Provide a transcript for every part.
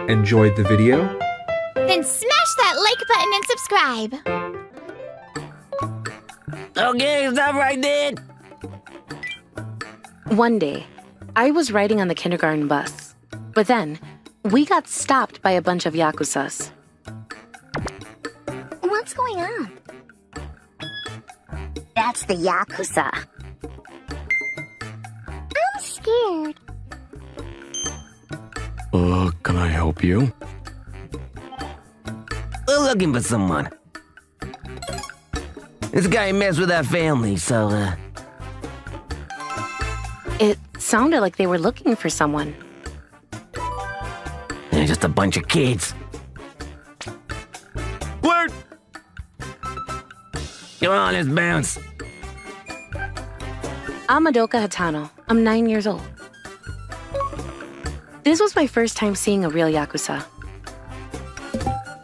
enjoyed the video, then smash that like button and subscribe. Okay, stop right there. One day, I was riding on the kindergarten bus, but then we got stopped by a bunch of Yakuzas. What's going on? That's the Yakuza. I'm scared. Can I help you? We're looking for someone. This guy messed with our family, so, It sounded like they were looking for someone. They're just a bunch of kids. Word! Come on, let's bounce. I'm Madoka Hatano. I'm 9 years old. This was my first time seeing a real Yakuza.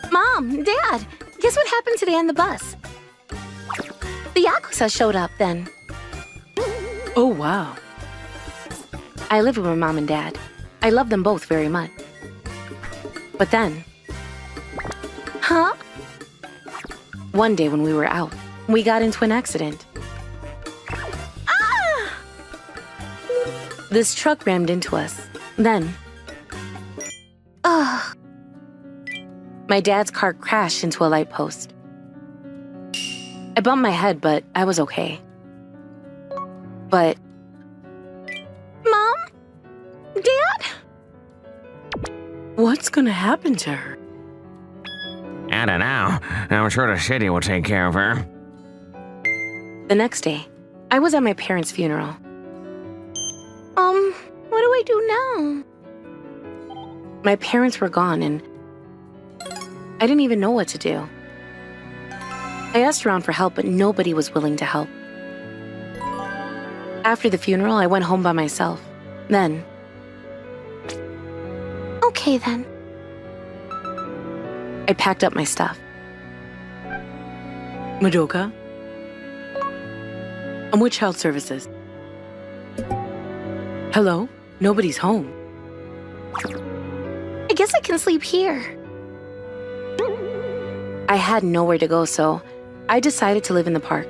Mom, Dad, guess what happened today on the bus? The Yakuza showed up then. Oh, wow. I live with my mom and dad. I love them both very much. But then... Huh? One day when we were out, we got into an accident. Ah! This truck rammed into us. Then... Ugh. My dad's car crashed into a light post. I bumped my head, but I was okay. But... Mom? Dad? What's gonna happen to her? I don't know. I'm sure the city will take care of her. The next day, I was at my parents' funeral. What do I do now? My parents were gone and I didn't even know what to do. I asked around for help, but nobody was willing to help. After the funeral, I went home by myself. Then... Okay, then. I packed up my stuff. Madoka? I'm with Child Services. Hello? Nobody's home. I guess I can sleep here. I had nowhere to go, so I decided to live in the park.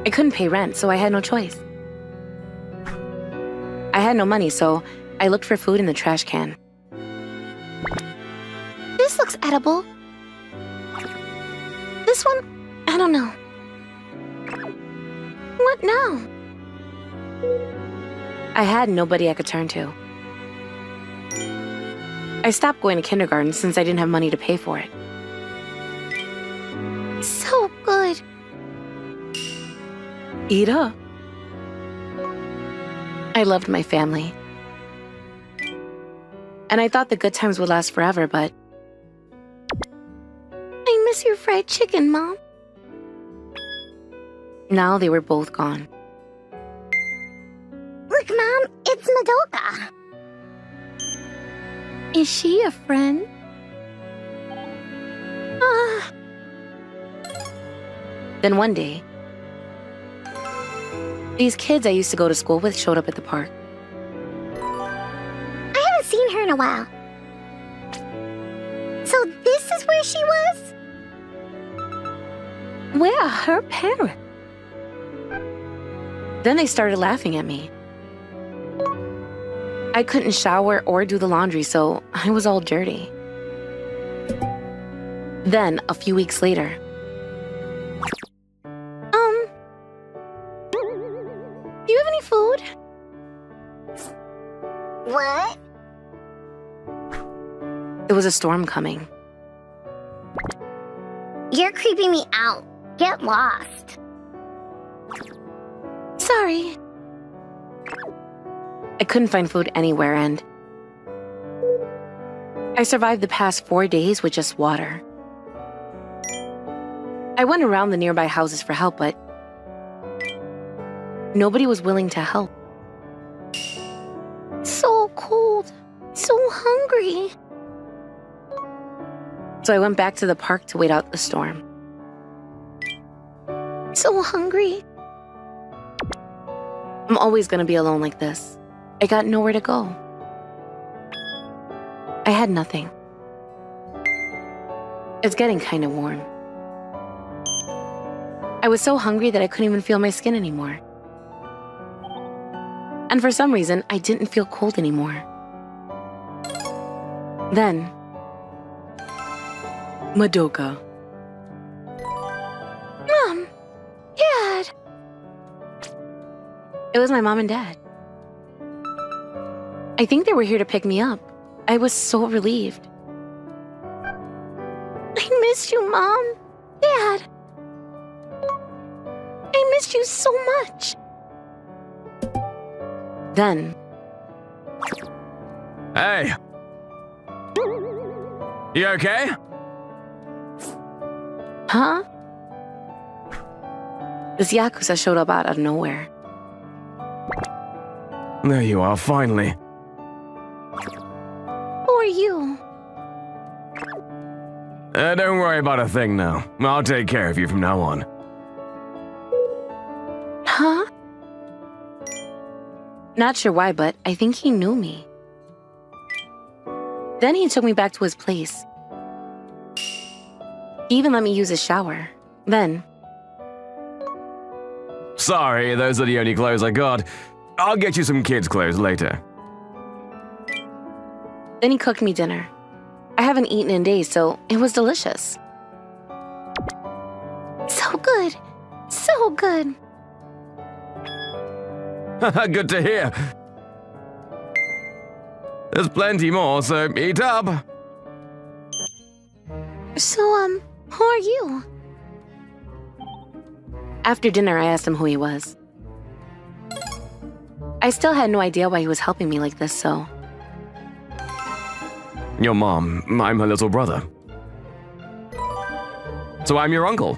I couldn't pay rent, so I had no choice. I had no money, so I looked for food in the trash can. This looks edible. This one, I don't know. What now? I had nobody I could turn to. I stopped going to kindergarten since I didn't have money to pay for it. So good. Eat up. I loved my family. And I thought the good times would last forever, but... I miss your fried chicken, Mom. Now they were both gone. Look, Mom, it's Madoka. Is she a friend? Then one day, these kids I used to go to school with showed up at the park. I haven't seen her in a while. So this is where she was? Where are her parents? Then they started laughing at me. I couldn't shower or do the laundry, so I was all dirty. Then, a few weeks later... Do you have any food? What? There was a storm coming. You're creeping me out. Get lost. Sorry. I couldn't find food anywhere, and I survived the past 4 days with just water. I went around the nearby houses for help, but nobody was willing to help. So cold. So hungry. So I went back to the park to wait out the storm. So hungry. I'm always gonna be alone like this. I got nowhere to go. I had nothing. It's getting kind of warm. I was so hungry that I couldn't even feel my skin anymore. And for some reason, I didn't feel cold anymore. Then, Madoka. Mom! Dad! It was my mom and dad. I think they were here to pick me up. I was so relieved. I missed you, Mom. Dad. I missed you so much. Then, Hey! You okay? huh? This Yakuza showed up out of nowhere. There you are, finally. Who are you? Don't worry about a thing now. I'll take care of you from now on. Huh? Not sure why, but I think he knew me. Then he took me back to his place. He even let me use his shower. Then, Sorry, those are the only clothes I got. I'll get you some kids' clothes later. he cooked me dinner. I haven't eaten in days, so it was delicious. So good. So good. Good to hear. There's plenty more, so eat up. So, who are you? After dinner, I asked him who he was. I still had no idea why he was helping me like this, so Your mom, I'm her little brother. So I'm your uncle.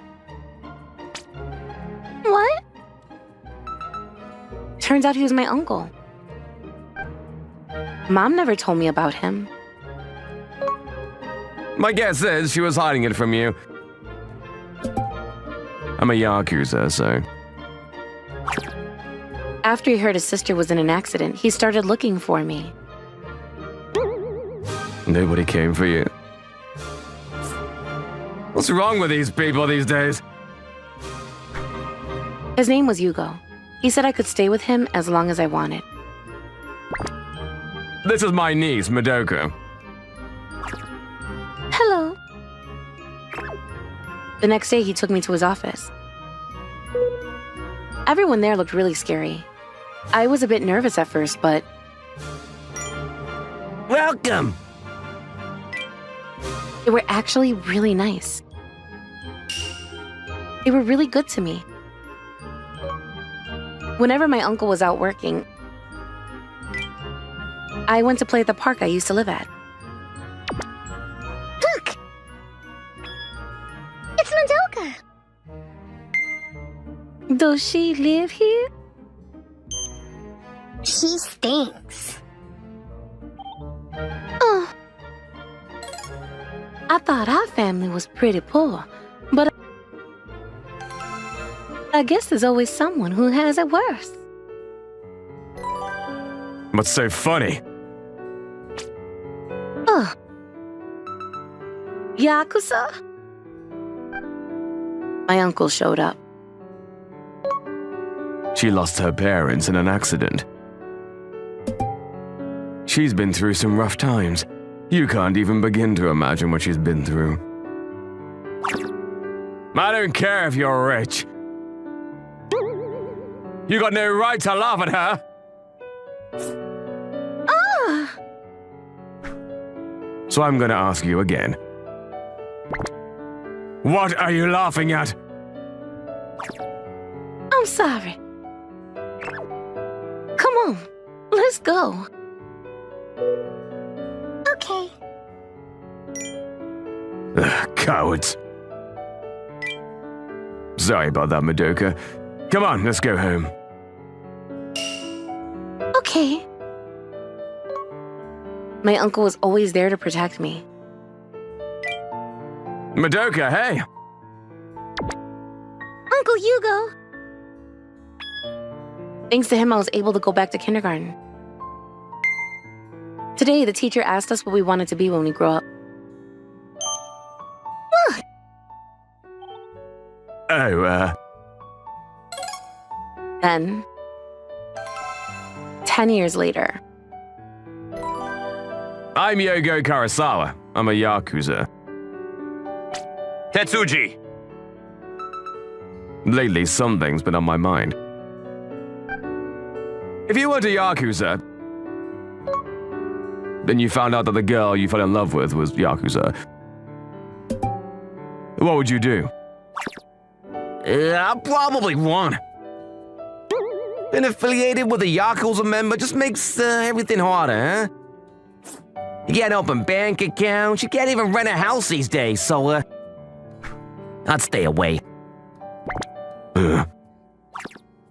What? turns out he was my uncle. Mom never told me about him. My guess is she was hiding it from you. I'm a Yakuza, so... After he heard his sister was in an accident, he started looking for me. Nobody came for you. What's wrong with these people these days? His name was Yugo. He said I could stay with him as long as I wanted. This is my niece, Madoka. Hello. The next day, he took me to his office. Everyone there looked really scary. I was a bit nervous at first, but Welcome! they were actually really nice. They were really good to me. Whenever my uncle was out working, I went to play at the park I used to live at. Look! It's Madoka! Does she live here? She stinks. Oh. I thought our family was pretty poor, but I guess there's always someone who has it worse. What's so funny? Ugh. Yakuza? My uncle showed up. She lost her parents in an accident. She's been through some rough times. You can't even begin to imagine what she's been through. I don't care if you're rich. You got no right to laugh at her. Ah! So I'm gonna ask you again. What are you laughing at? I'm sorry. Come on, let's go. Okay. Ugh, cowards. Sorry about that, Madoka. Come on, let's go home. Okay. My uncle was always there to protect me. Madoka, hey! Uncle Yugo. Thanks to him, I was able to go back to kindergarten. Today, the teacher asked us what we wanted to be when we grow up. Oh, Then, 10 years later, I'm Yogo Karasawa. I'm a Yakuza. Tetsuji! Lately, something's been on my mind. If you weren't a Yakuza, then you found out that the girl you fell in love with was Yakuza, what would you do? I probably won. Being affiliated with a Yakuza member just makes everything harder, huh? You can't open bank accounts, you can't even rent a house these days, so, I'd stay away.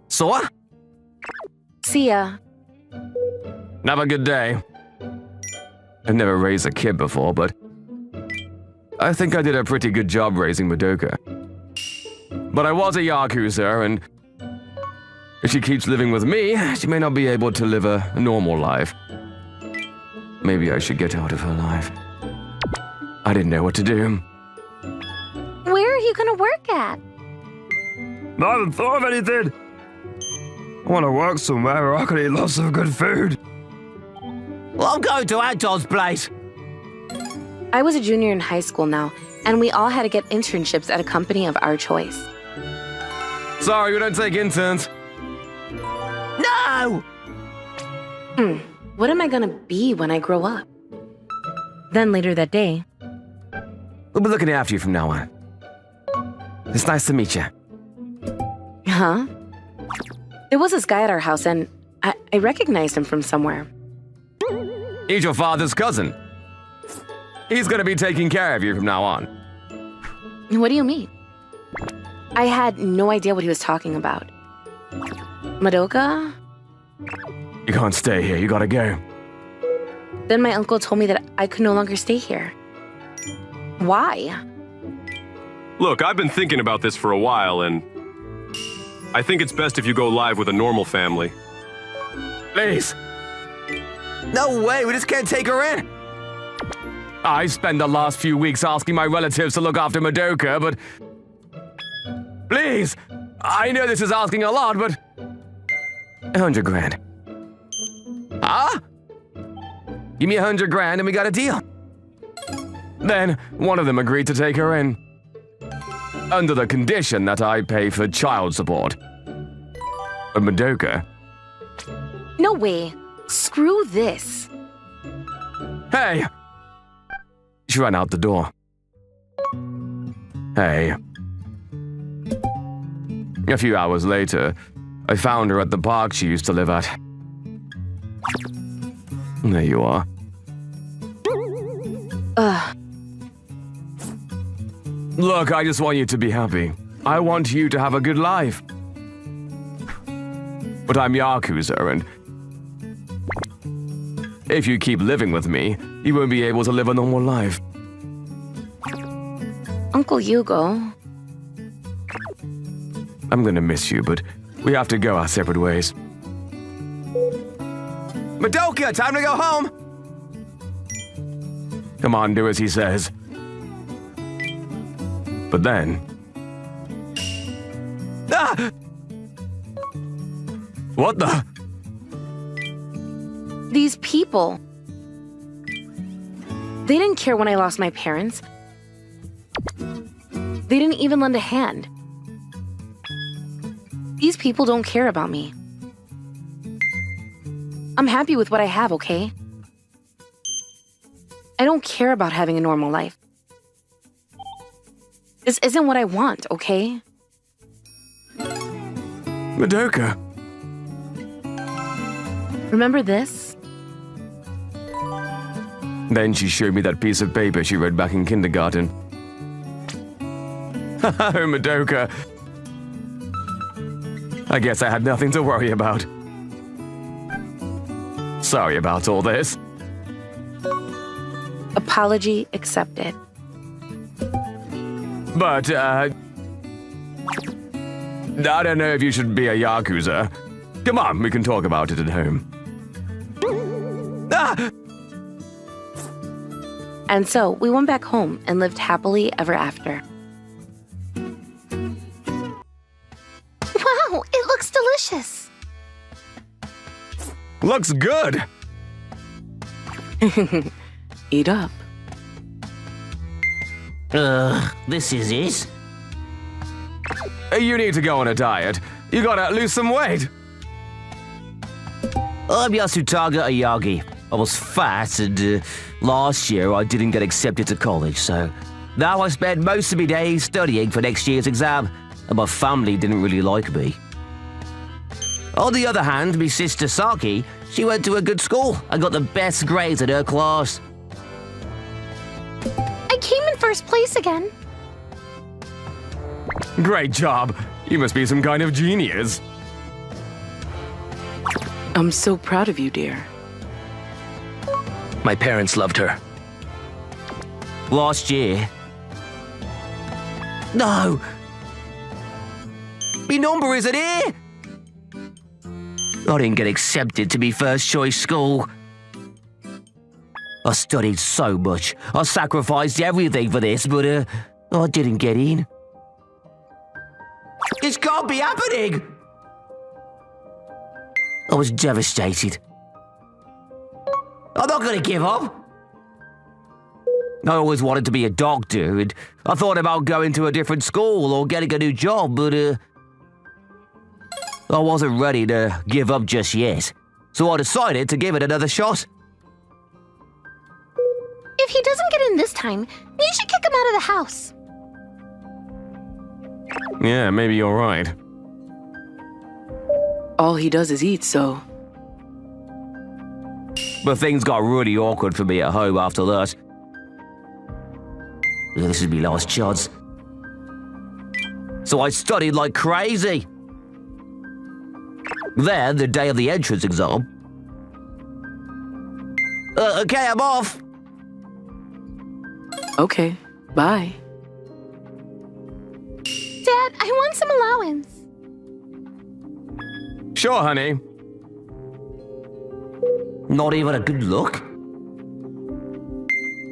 So? see ya. Have a good day. I've never raised a kid before, but I think I did a pretty good job raising Madoka. But I was a Yakuza, and if she keeps living with me, she may not be able to live a normal life. Maybe I should get out of her life. I didn't know what to do. Where are you gonna work at? I haven't thought of anything. I want to work somewhere where I can eat lots of good food. Well, I'm going to Anton's place. I was a junior in high school now, and we all had to get internships at a company of our choice. Sorry, we don't take interns. No! What am I gonna be when I grow up? Then later that day, We'll be looking after you from now on. It's nice to meet you. huh? There was this guy at our house, and I recognized him from somewhere. He's your father's cousin. He's gonna be taking care of you from now on. What do you mean? I had no idea what he was talking about. Madoka? You can't stay here, you gotta go. Then my uncle told me that I could no longer stay here. Why? Look, I've been thinking about this for a while, and I think it's best if you go live with a normal family. Please. No way, we just can't take her in. I spent the last few weeks asking my relatives to look after Madoka, but... Please! I know this is asking a lot, but... 100 grand. Huh? Give me 100 grand and we got a deal. Then, one of them agreed to take her in. Under the condition that I pay for child support. But Madoka... No way. Screw this. Hey! She ran out the door. Hey. A few hours later, I found her at the park she used to live at. There you are. Ugh. Look, I just want you to be happy. I want you to have a good life. But I'm Yakuza, and if you keep living with me, you won't be able to live a normal life. Uncle Hugo. I'm gonna miss you, but we have to go our separate ways. Madoka, time to go home. Come on, do as he says. But then... Ah! What the? These people. They didn't care when I lost my parents. They didn't even lend a hand. These people don't care about me. I'm happy with what I have, okay? I don't care about having a normal life. This isn't what I want, okay? Madoka. Remember this? Then she showed me that piece of paper she read back in kindergarten. Oh, Madoka. I guess I had nothing to worry about. Sorry about all this. Apology accepted. But, I don't know if you should be a Yakuza. Come on, we can talk about it at home. Ah! And so we went back home and lived happily ever after. Wow, it looks delicious. Looks good. Eat up. This is it? You need to go on a diet. You gotta lose some weight. I'm Yasutaga Ayagi. I was fat and last year I didn't get accepted to college, so now I spend most of my days studying for next year's exam, and my family didn't really like me. On the other hand, my sister Saki, she went to a good school and got the best grades in her class. I came in first place again. Great job. You must be some kind of genius. I'm so proud of you, dear. My parents loved her. Last year. No! My number isn't here! I didn't get accepted to my first choice school. I studied so much. I sacrificed everything for this, but I didn't get in. This can't be happening! I was devastated. I'm not gonna give up. I always wanted to be a doctor, and I thought about going to a different school or getting a new job, but I wasn't ready to give up just yet. So I decided to give it another shot. If he doesn't get in this time, you should kick him out of the house. Yeah, maybe you're right. All he does is eat, so... But things got really awkward for me at home after that. This is my last chance. So I studied like crazy. Then, the day of the entrance exam. Okay, I'm off. Okay, bye. Dad, I want some allowance. Sure, honey. Not even a good look.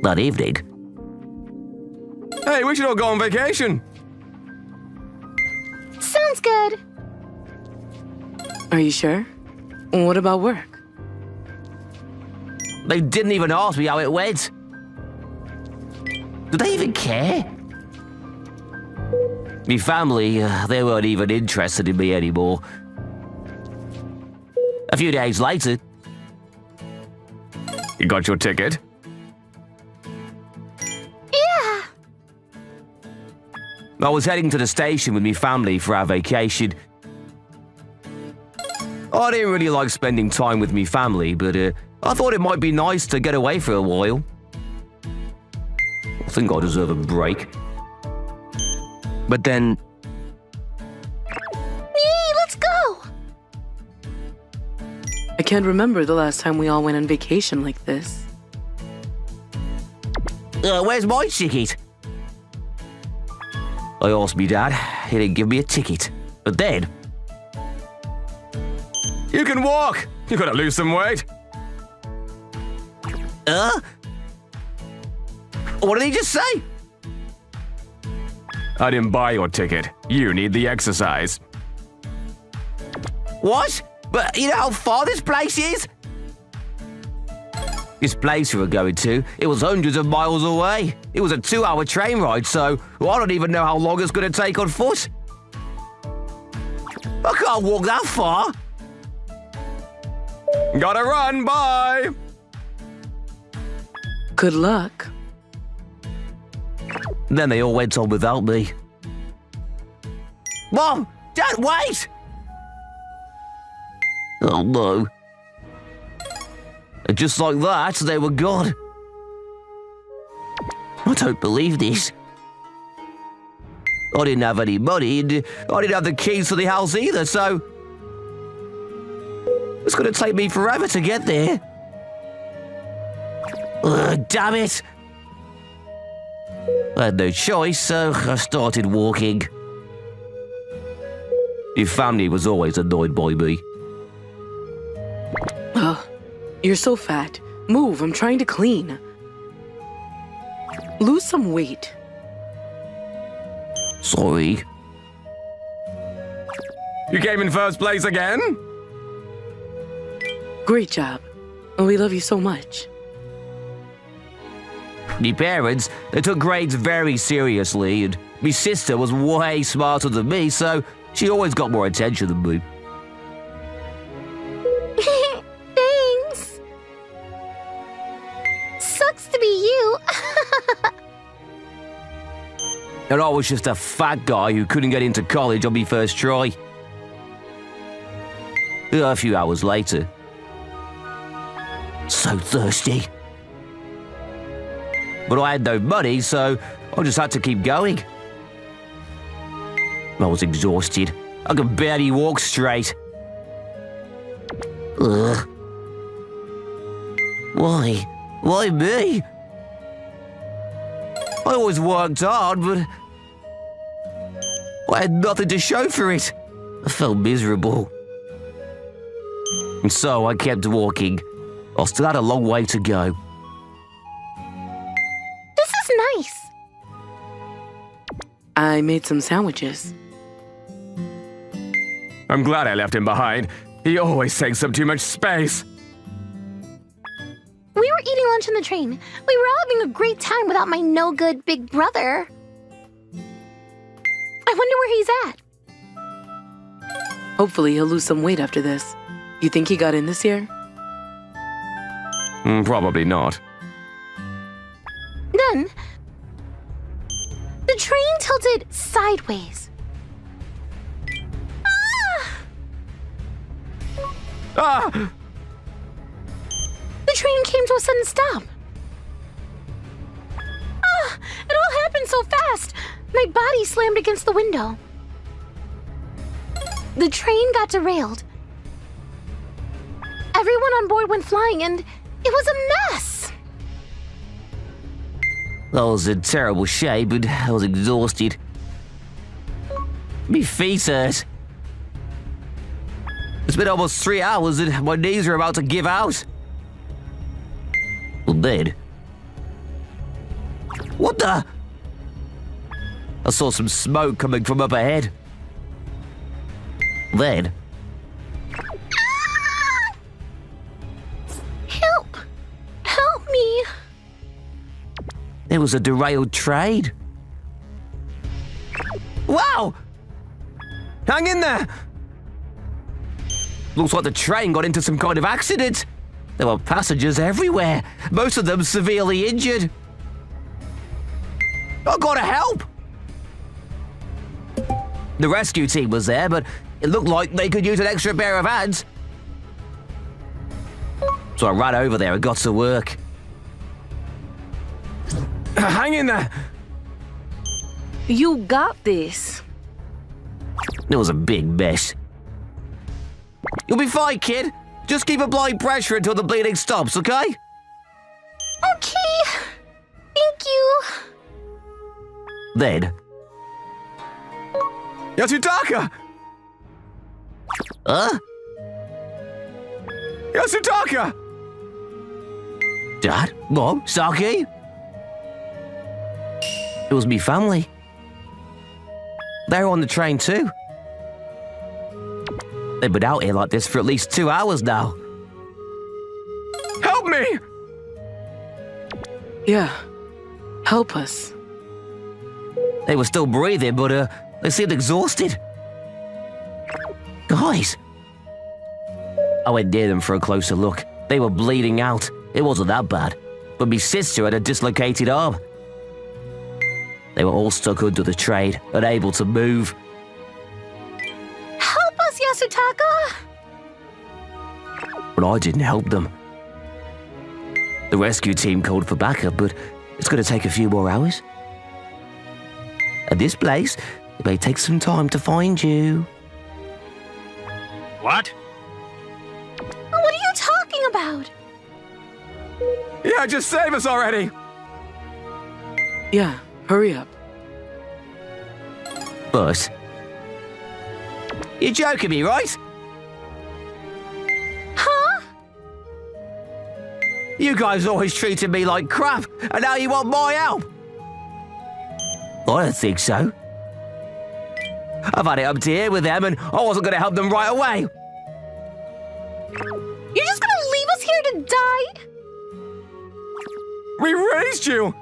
That evening. Hey, we should all go on vacation. Sounds good. Are you sure? What about work? They didn't even ask me how it went. Do they even care? My family, they weren't even interested in me anymore. A few days later, You got your ticket? Yeah. I was heading to the station with my family for our vacation. I didn't really like spending time with me family, but I thought it might be nice to get away for a while. I think I deserve a break. But then, Yay, let's go. I can't remember the last time we all went on vacation like this. where's my ticket? I asked me dad, he didn't give me a ticket. But then, You can walk. You gotta lose some weight. what did he just say? I didn't buy your ticket. You need the exercise. What? But you know how far this place is? This place we were going to, it was hundreds of miles away. It was a 2-hour train ride, so I don't even know how long it's going to take on foot. I can't walk that far. Gotta run, bye! Good luck. Then they all went on without me. Mom! Dad, wait! Oh no. And just like that, they were gone. I don't believe this. I didn't have any money, and I didn't have the keys to the house either, so... It's gonna take me forever to get there. Damn it! I had no choice, so I started walking. Your family was always annoyed by me. Ugh, you're so fat. Move, I'm trying to clean. Lose some weight. Sorry. You came in first place again? Great job. We love you so much. Me parents, they took grades very seriously, and me sister was way smarter than me, so she always got more attention than me. Thanks. Sucks to be you. And I was just a fat guy who couldn't get into college on me first try. A few hours later. So thirsty. But I had no money, so I just had to keep going. I was exhausted. I could barely walk straight. Ugh. Why? Why me? I always worked hard, but I had nothing to show for it. I felt miserable. And so I kept walking. I still had a long way to go. This is nice. I made some sandwiches. I'm glad I left him behind. He always takes up too much space. We were eating lunch on the train. We were all having a great time without my no-good big brother. I wonder where he's at. Hopefully he'll lose some weight after this. You think he got in this year? Probably not. Then, the train tilted sideways. Ah! The train came to a sudden stop. It all happened so fast. My body slammed against the window. The train got derailed. Everyone on board went flying, and it was a mess. I was in terrible shape, and I was exhausted. Me feet hurt. It's been almost 3 hours, and my knees are about to give out. Well, then... What the? I saw some smoke coming from up ahead. Then... Help! Help me! There was a derailed train. Wow! Hang in there! Looks like the train got into some kind of accident. There were passengers everywhere, most of them severely injured. I gotta help! The rescue team was there, but it looked like they could use an extra pair of hands. So I ran over there and got to work. Hang in there! You got this. It was a big mess. You'll be fine, kid. Just keep applying pressure until the bleeding stops, okay? Okay. Thank you. Then... Yasutaka! Huh? Yasutaka! Dad? Mom? Saki? It was me family. They were on the train too. They've been out here like this for at least 2 hours now. Help me! Yeah. Help us. They were still breathing, but they seemed exhausted. Guys! I went near them for a closer look. They were bleeding out. It wasn't that bad. But my sister had a dislocated arm. They were all stuck under the train, unable to move. Help us, Yasutaka! But I didn't help them. The rescue team called for backup, but it's going to take a few more hours. At this place, it may take some time to find you. What? What are you talking about? Yeah, just save us already! Yeah, hurry up. But... You're joking me, right? Huh? You guys always treated me like crap, and now you want my help. I don't think so. I've had it up to here with them and I wasn't going to help them right away. You're just gonna leave us here to die? We raised you!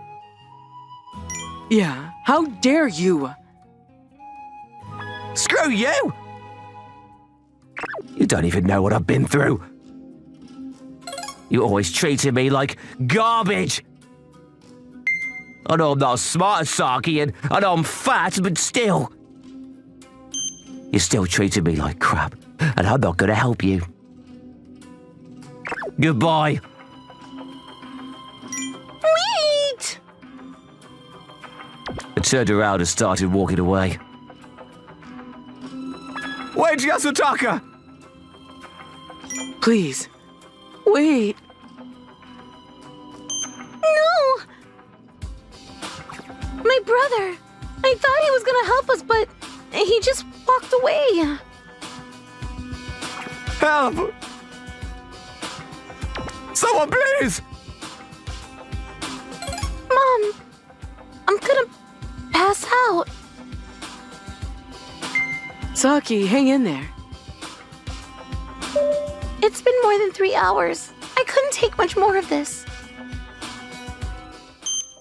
Yeah, how dare you? Screw you! You don't even know what I've been through. You always treated me like garbage. I know I'm not as smart as Saki and I know I'm fat, but still. You still treated me like crap, and I'm not gonna help you. Goodbye. Wait! I turned around and started walking away. Wait, Yasutaka! Please, wait. No! My brother! I thought he was gonna help us, but he just walked away. Help! Someone, please! Mom, I'm gonna pass out. Saki, hang in there. It's been more than 3 hours. I couldn't take much more of this.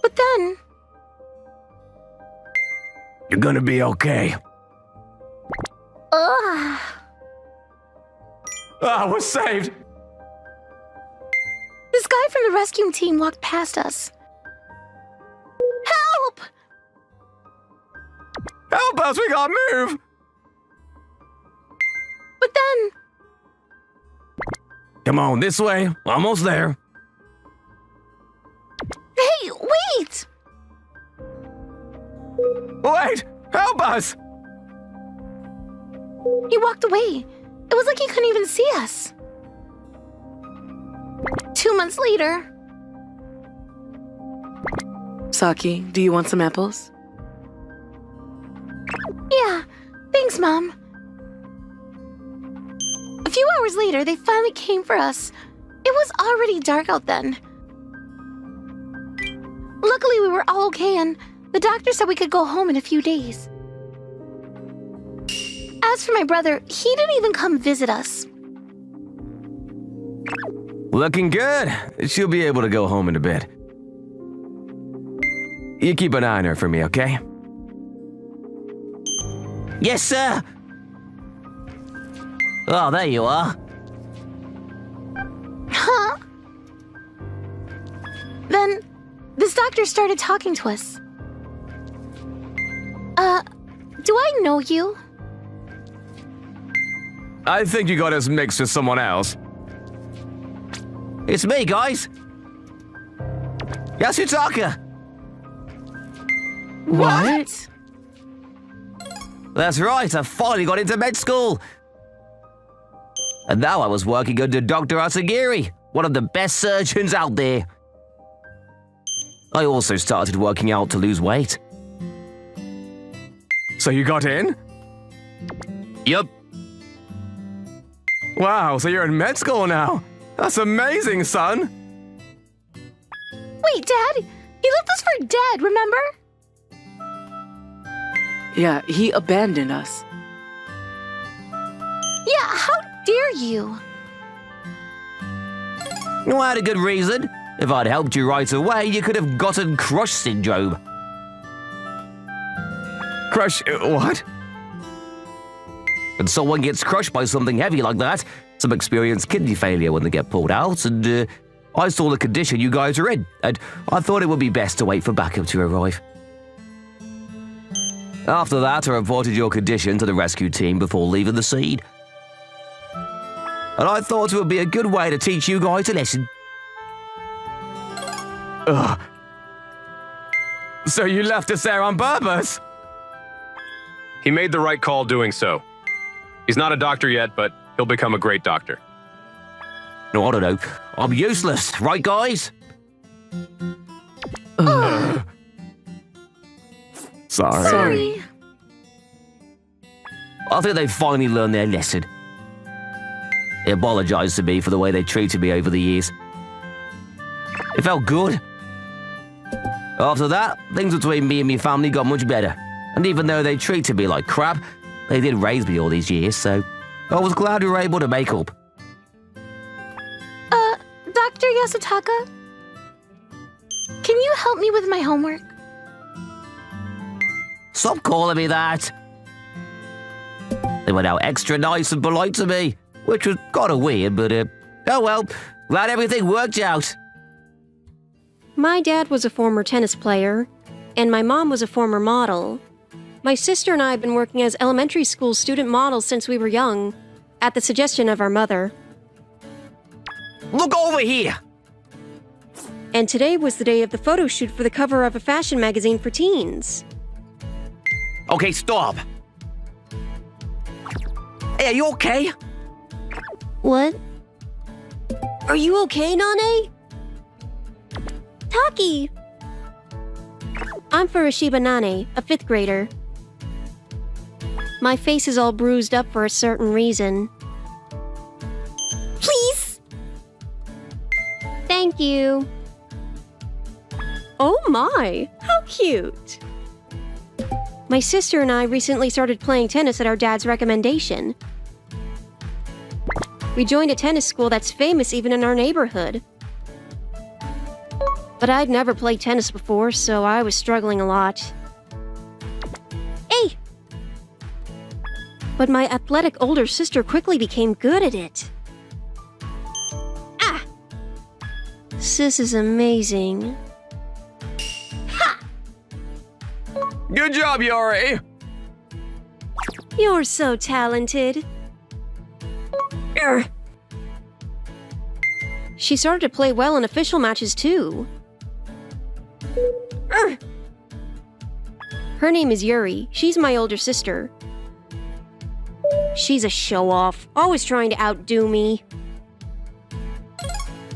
But then, You're gonna be okay. ugh. Ah, we're saved! This guy from the rescue team walked past us. Help! Help us, we gotta move! But then, Come on, this way. Almost there. hey, wait! Wait! Help us! He walked away. It was like he couldn't even see us. 2 months later, Saki, do you want some apples? yeah, thanks, Mom. A few hours later, they finally came for us. It was already dark out then. Luckily, we were all okay, and the doctor said we could go home in a few days. As for my brother, he didn't even come visit us. Looking good. She'll be able to go home in a bit. You keep an eye on her for me, okay? Yes, sir. Oh, there you are. Huh? Then, this doctor started talking to us. Do I know you? I think you got us mixed with someone else. It's me, guys. Yasutaka. What? That's right, I finally got into med school. And now I was working under Dr. Asagiri, one of the best surgeons out there. I also started working out to lose weight. So you got in? Yup. Wow, so you're in med school now. That's amazing, son. Wait, Dad? He left us for dead, remember? Yeah, he abandoned us. Yeah, how dare you? Well, I had a good reason. If I'd helped you right away, you could have gotten crush syndrome. Crush, what? When someone gets crushed by something heavy like that, some experience kidney failure when they get pulled out, and I saw the condition you guys are in, and I thought it would be best to wait for backup to arrive. After that, I reported your condition to the rescue team before leaving the scene. And I thought it would be a good way to teach you guys a lesson. Ugh. So you left us there on purpose? He made the right call doing so. He's not a doctor yet, but he'll become a great doctor. No, I don't know. I'm useless, right, guys? Sorry. Sorry. I think they finally learned their lesson. They apologized to me for the way they treated me over the years. It felt good. After that, things between me and my family got much better. And even though they treated me like crap, they did raise me all these years, so I was glad we were able to make up. Dr. Yasutaka? Can you help me with my homework? Stop calling me that. They were now extra nice and polite to me, which was kind of weird, but oh well, glad everything worked out. My dad was a former tennis player, and my mom was a former model. My sister and I have been working as elementary school student models since we were young, at the suggestion of our mother. Look over here! And today was the day of the photo shoot for the cover of a fashion magazine for teens. Okay, stop. Hey, are you okay? What? Are you okay, Nane? Taki! I'm Furushiba Nane, a 5th grader. My face is all bruised up for a certain reason. Please! Thank you. Oh my, how cute! My sister and I recently started playing tennis at our dad's recommendation. We joined a tennis school that's famous even in our neighborhood. But I'd never played tennis before, so I was struggling a lot. Hey! But my athletic older sister quickly became good at it. Ah! Sis is amazing. Good job, Yori! You're so talented. Urgh. She started to play well in official matches, too. Urgh. Her name is Yuri. She's my older sister. She's a show-off, always trying to outdo me.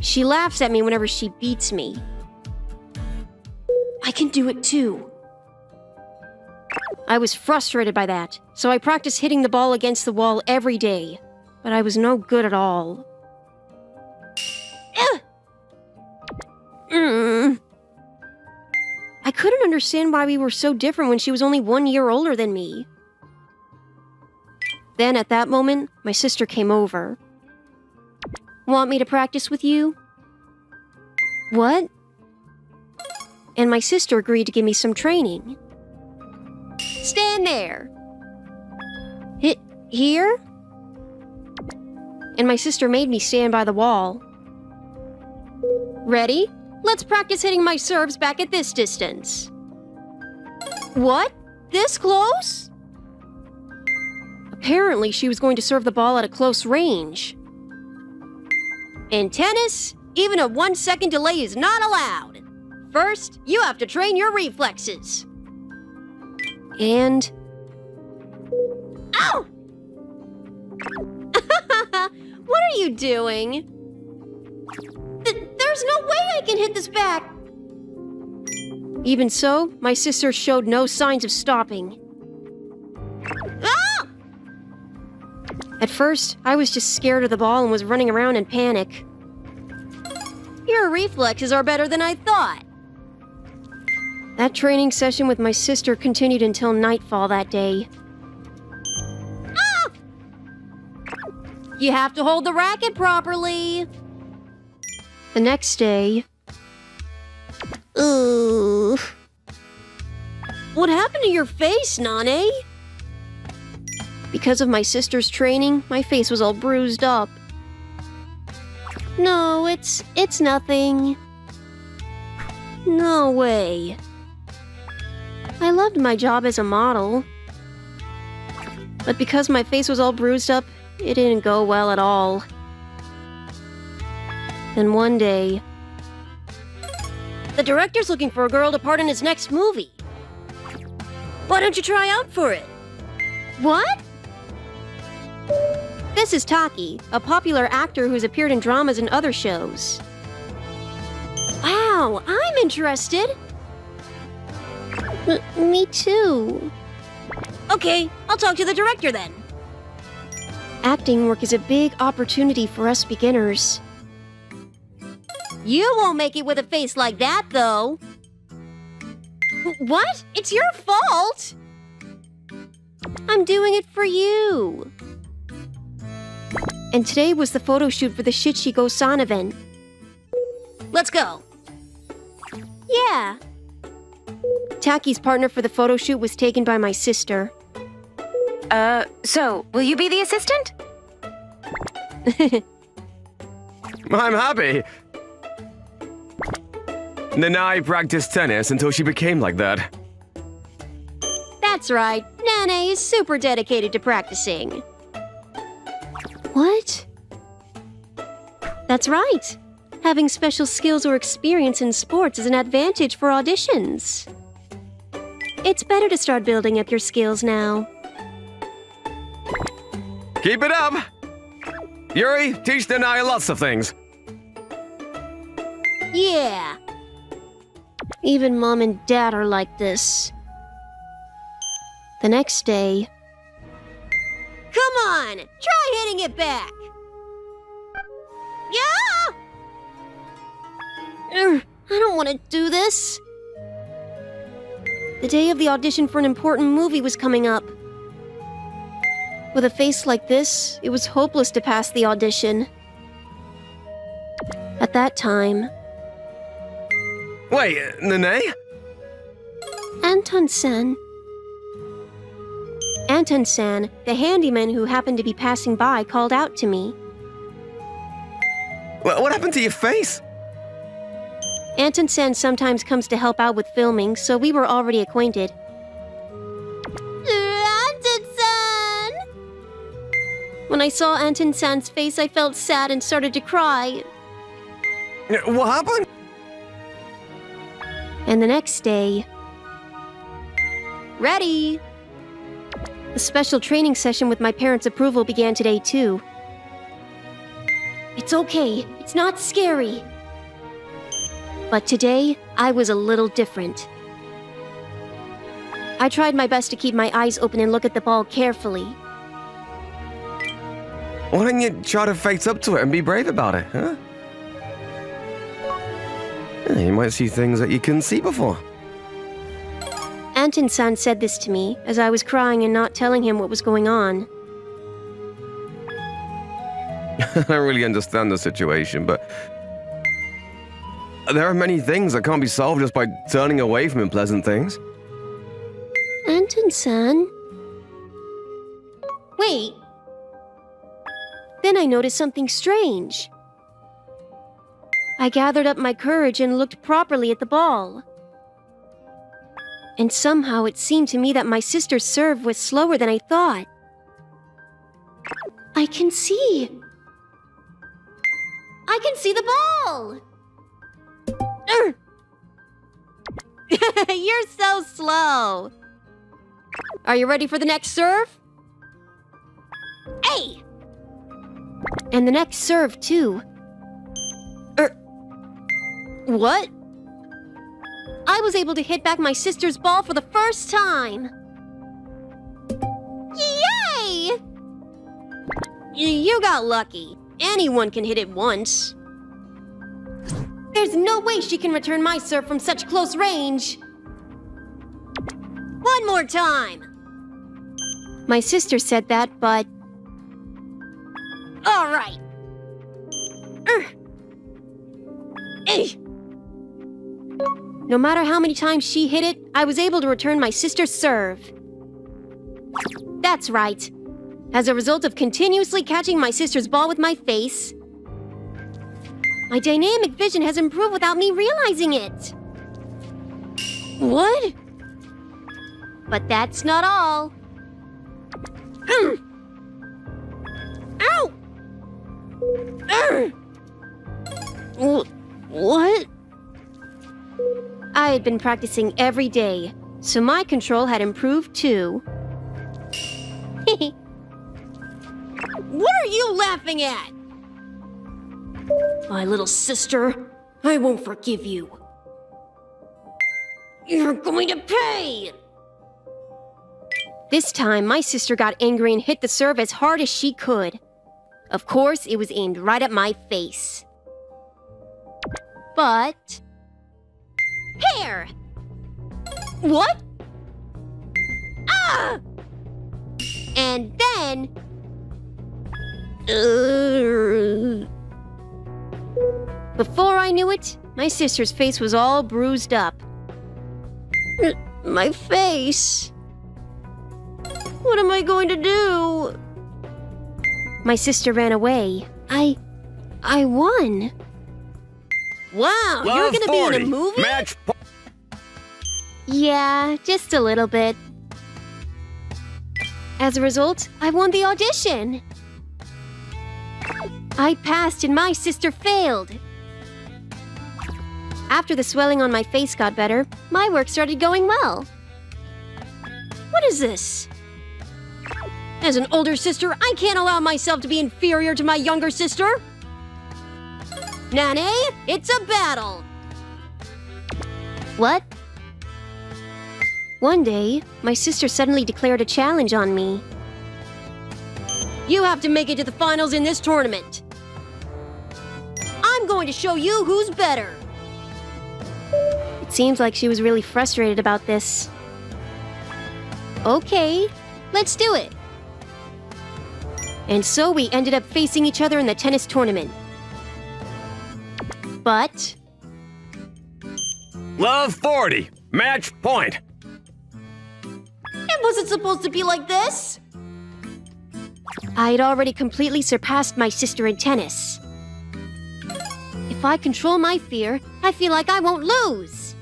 She laughs at me whenever she beats me. I can do it, too. I was frustrated by that, so I practiced hitting the ball against the wall every day. But I was no good at all. I couldn't understand why we were so different when she was only 1 year older than me. Then, at that moment, my sister came over. Want me to practice with you? What? And my sister agreed to give me some training. Stand there. Here? And my sister made me stand by the wall. Ready? Let's practice hitting my serves back at this distance. What? This close? Apparently, she was going to serve the ball at a close range. In tennis, even a 1-second delay is not allowed. First, you have to train your reflexes. And... Ow! What are you doing? There's no way I can hit this back! Even so, my sister showed no signs of stopping. Ah! At first, I was just scared of the ball and was running around in panic. Your reflexes are better than I thought. That training session with my sister continued until nightfall that day. Ah! You have to hold the racket properly. The next day... Ugh. What happened to your face, Nane? Because of my sister's training, my face was all bruised up. No, it's nothing. No way. I loved my job as a model. But because my face was all bruised up, it didn't go well at all. Then one day... The director's looking for a girl to part in his next movie. Why don't you try out for it? What? This is Taki, a popular actor who's appeared in dramas and other shows. Wow, I'm interested. Me too. Okay, I'll talk to the director then. Acting work is a big opportunity for us beginners. You won't make it with a face like that, though. What? It's your fault! I'm doing it for you. And today was the photo shoot for the Shichiko-san event. Let's go. Yeah. Taki's partner for the photo shoot was taken by my sister. So, will you be the assistant? I'm happy. Nanai practiced tennis until she became like that. That's right. Nane is super dedicated to practicing. What? That's right. Having special skills or experience in sports is an advantage for auditions. It's better to start building up your skills now. Keep it up! Yuri, teach Nanai lots of things. Yeah. Even Mom and Dad are like this. The next day... Come on! Try hitting it back! Yeah! I don't want to do this. The day of the audition for an important movie was coming up. With a face like this, it was hopeless to pass the audition. At that time... Wait, Nene? Anton-san. Anton-san, the handyman who happened to be passing by, called out to me. What happened to your face? Anton-san sometimes comes to help out with filming, so we were already acquainted. Anton-san! When I saw Anton-san's face, I felt sad and started to cry. What happened? And the next day... Ready! The special training session with my parents' approval began today, too. It's okay. It's not scary. But today, I was a little different. I tried my best to keep my eyes open and look at the ball carefully. Why don't you try to face up to it and be brave about it, huh? Yeah, you might see things that you couldn't see before. Anton-san said this to me as I was crying and not telling him what was going on. I don't really understand the situation, but there are many things that can't be solved just by turning away from unpleasant things. Anton-san? Wait. Then I noticed something strange. I gathered up my courage and looked properly at the ball. And somehow it seemed to me that my sister's serve was slower than I thought. I can see. I can see the ball! You're so slow. Are you ready for the next serve? Hey! And the next serve, too. What? I was able to hit back my sister's ball for the first time. Yay! You got lucky. Anyone can hit it once. There's no way she can return my serve from such close range. One more time. My sister said that, but... All right. No matter how many times she hit it, I was able to return my sister's serve. That's right. As a result of continuously catching my sister's ball with my face, my dynamic vision has improved without me realizing it. What? But that's not all. Ow! What? I had been practicing every day, so my control had improved too. What are you laughing at? My little sister, I won't forgive you. You're going to pay! This time, my sister got angry and hit the serve as hard as she could. Of course, it was aimed right at my face. But... Here! What? Ah! And then... Before I knew it, my sister's face was all bruised up. My face... What am I going to do? My sister ran away. I won. Wow, you're gonna be in a movie? Match. Yeah, just a little bit. As a result, I won the audition. I passed and my sister failed. After the swelling on my face got better, my work started going well. What is this? As an older sister, I can't allow myself to be inferior to my younger sister. Nane, it's a battle. What? One day, my sister suddenly declared a challenge on me. You have to make it to the finals in this tournament. I'm going to show you who's better. It seems like she was really frustrated about this. Okay, let's do it. And so we ended up facing each other in the tennis tournament. But... Love 40. Match point. It wasn't supposed to be like this. I had already completely surpassed my sister in tennis. If I control my fear, I feel like I won't lose.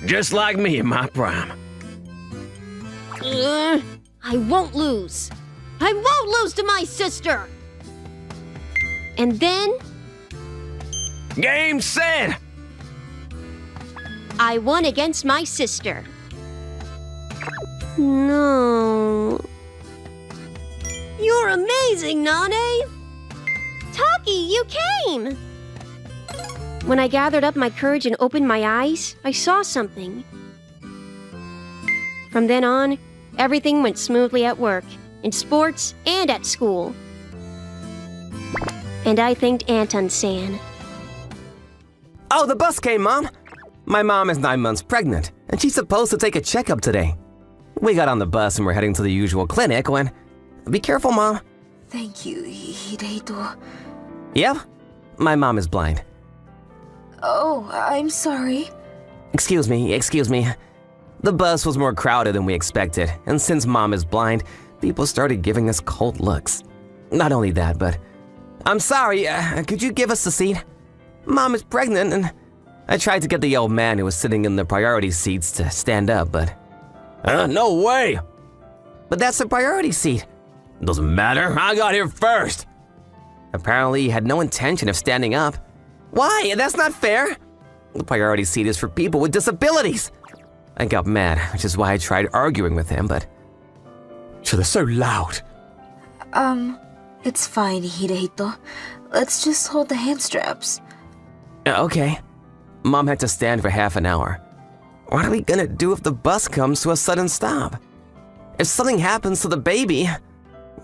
Just like me in my prime. I won't lose. I won't lose to my sister. And then Game set. I won against my sister. No. You're amazing, Nane. Taki, you came. When I gathered up my courage and opened my eyes, I saw something. From then on, everything went smoothly at work, in sports, and at school. And I thanked Anton-san. Oh, the bus came, Mom. My mom is 9 months pregnant, and she's supposed to take a checkup today. We got on the bus and we're heading to the usual clinic when... Be careful, Mom. Thank you, Hidehito. Yep, my mom is blind. Oh, I'm sorry. Excuse me. The bus was more crowded than we expected, and since Mom is blind, people started giving us cold looks. Not only that, but... I'm sorry, could you give us a seat? Mom is pregnant, and I tried to get the old man who was sitting in the priority seats to stand up, but... no way! But that's the priority seat. Doesn't matter, I got here first. Apparently, he had no intention of standing up. Why? That's not fair. The priority seat is for people with disabilities. I got mad, which is why I tried arguing with him, but... They're so loud. It's fine, Hidehito. Let's just hold the hand straps. Okay. Mom had to stand for half an hour. What are we gonna do if the bus comes to a sudden stop? If something happens to the baby...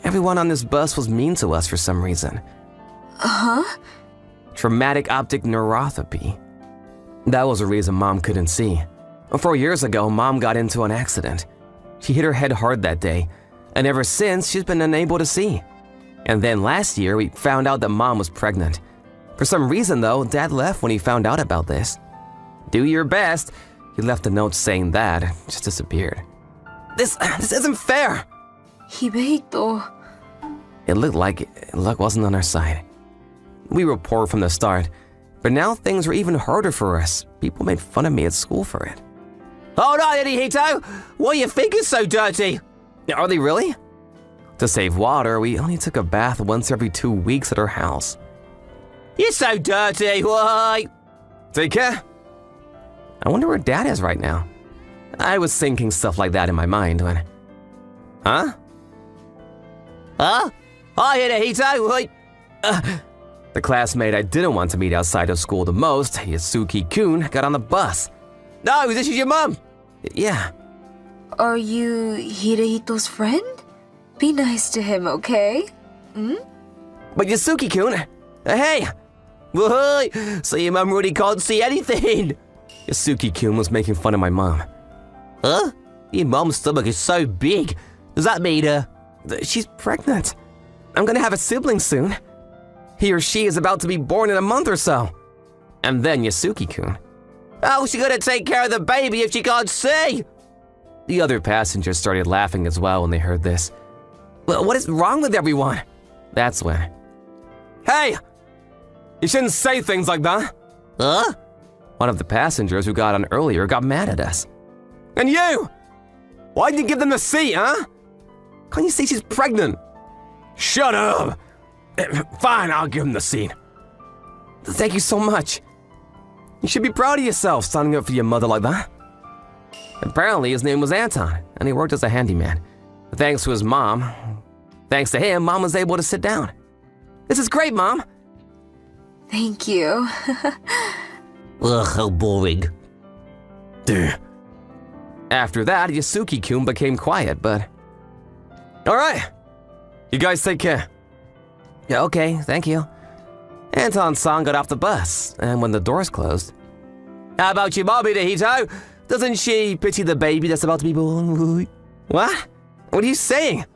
Everyone on this bus was mean to us for some reason. Huh? Traumatic optic neuropathy. That was a reason Mom couldn't see. 4 years ago, Mom got into an accident. She hit her head hard that day, and ever since, she's been unable to see. And then last year, we found out that Mom was pregnant. For some reason, though, Dad left when he found out about this. Do your best. He left a note saying that, just disappeared. This isn't fair! Hidehito. It looked like luck wasn't on our side. We were poor from the start, but now things were even harder for us. People made fun of me at school for it. Hold on, Hidehito! Why are your fingers so dirty? Are they really? To save water, we only took a bath once every 2 weeks at our house. You're so dirty, why? Take care. I wonder where Dad is right now. I was thinking stuff like that in my mind when... Huh? Huh? Hi, Hidehito! The classmate I didn't want to meet outside of school the most, Yasuki-kun, got on the bus. No, this is your mom! Yeah. Are you Hidehito's friend? Be nice to him, okay? But Yasuki-kun, hey! Whoa, so your mom really can't see anything! Yasuki-kun was making fun of my mom. Huh? Your mom's stomach is so big. Does that mean, she's pregnant? I'm gonna have a sibling soon. He or she is about to be born in a month or so. And then Yasuki-kun. How's she gonna take care of the baby if she can't see? The other passengers started laughing as well when they heard this. Well, what is wrong with everyone? That's when. Hey! You shouldn't say things like that. Huh? One of the passengers who got on earlier got mad at us. And you! Why didn't you give them the seat, huh? Can't you see she's pregnant? Shut up! Fine, I'll give him the seat. Thank you so much. You should be proud of yourself standing up for your mother like that. Apparently his name was Anton, and he worked as a handyman. But thanks to his mom, thanks to him, Mom was able to sit down. This is great, Mom. Thank you. Ugh, how boring. Duh. After that, Yasuki-kun became quiet, but... Alright, you guys take care. Yeah, okay, thank you. Anton-san got off the bus, and when the doors closed... How about your mommy, Nahito? Doesn't she pity the baby that's about to be born? What? What are you saying?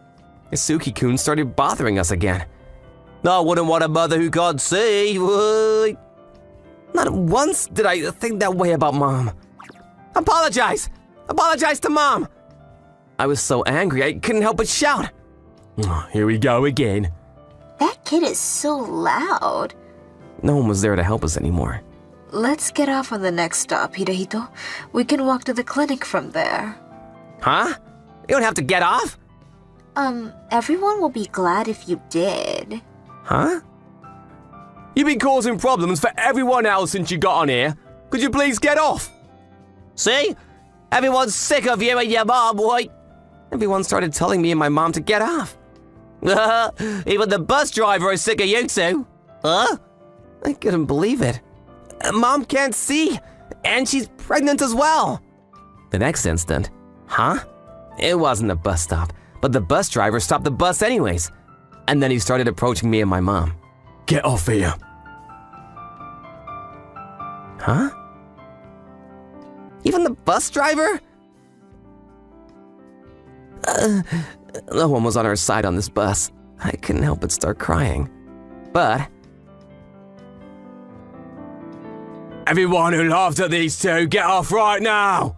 Yasuki-kun started bothering us again. I wouldn't want a mother who can't see. Not once did I think that way about Mom. Apologize! Apologize to Mom! I was so angry I couldn't help but shout. Here we go again. That kid is so loud. No one was there to help us anymore. Let's get off on the next stop, Hidehito. We can walk to the clinic from there. Huh? You don't have to get off? Everyone will be glad if you did. Huh? You've been causing problems for everyone else since you got on here. Could you please get off? See? Everyone's sick of you and your mom, boy. Everyone started telling me and my mom to get off. Even the bus driver is sick of you two. Huh? I couldn't believe it. Mom can't see, and she's pregnant as well. The next instant, huh? It wasn't a bus stop, but the bus driver stopped the bus anyways. And then he started approaching me and my mom. Get off here. Huh? Even the bus driver? No one was on our side on this bus. I couldn't help but start crying. But... Everyone who laughed at these two, get off right now!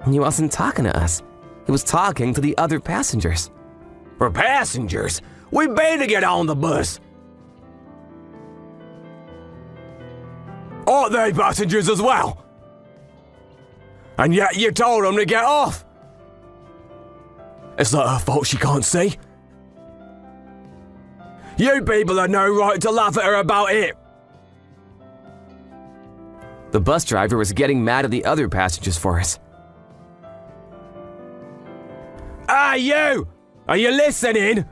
He wasn't talking to us. He was talking to the other passengers. For passengers? We better get on the bus. Aren't they passengers as well? And yet you told them to get off. It's not her fault she can't see. You people have no right to laugh at her about it. The bus driver was getting mad at the other passengers for us. Hey, you! Are you listening?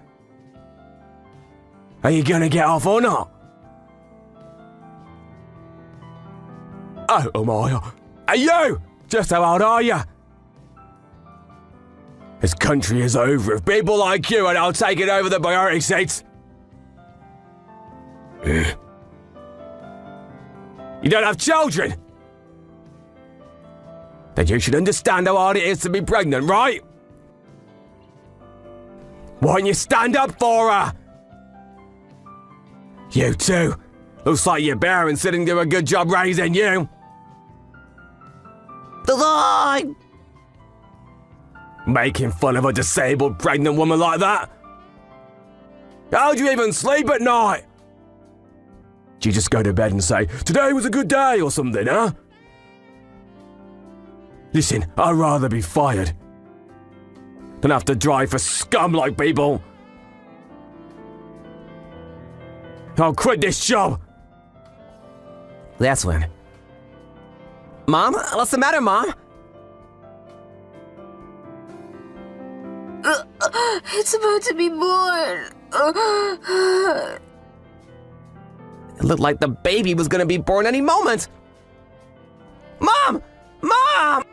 Are you gonna get off or not? Oh my. Hey, you! Just how old are you? This country is over if people like you and I'll take it over the priority seats. You don't have children? Then you should understand how hard it is to be pregnant, right? Why don't you stand up for her? You too. Looks like your parents didn't do a good job raising you. The line! Making fun of a disabled pregnant woman like that? How do you even sleep at night? Do you just go to bed and say, today was a good day or something, huh? Listen, I'd rather be fired than have to drive for scum like people. I'll quit this job. That's when. Mom? What's the matter, Mom? It's about to be born. It looked like the baby was gonna be born any moment. Mom! Mom!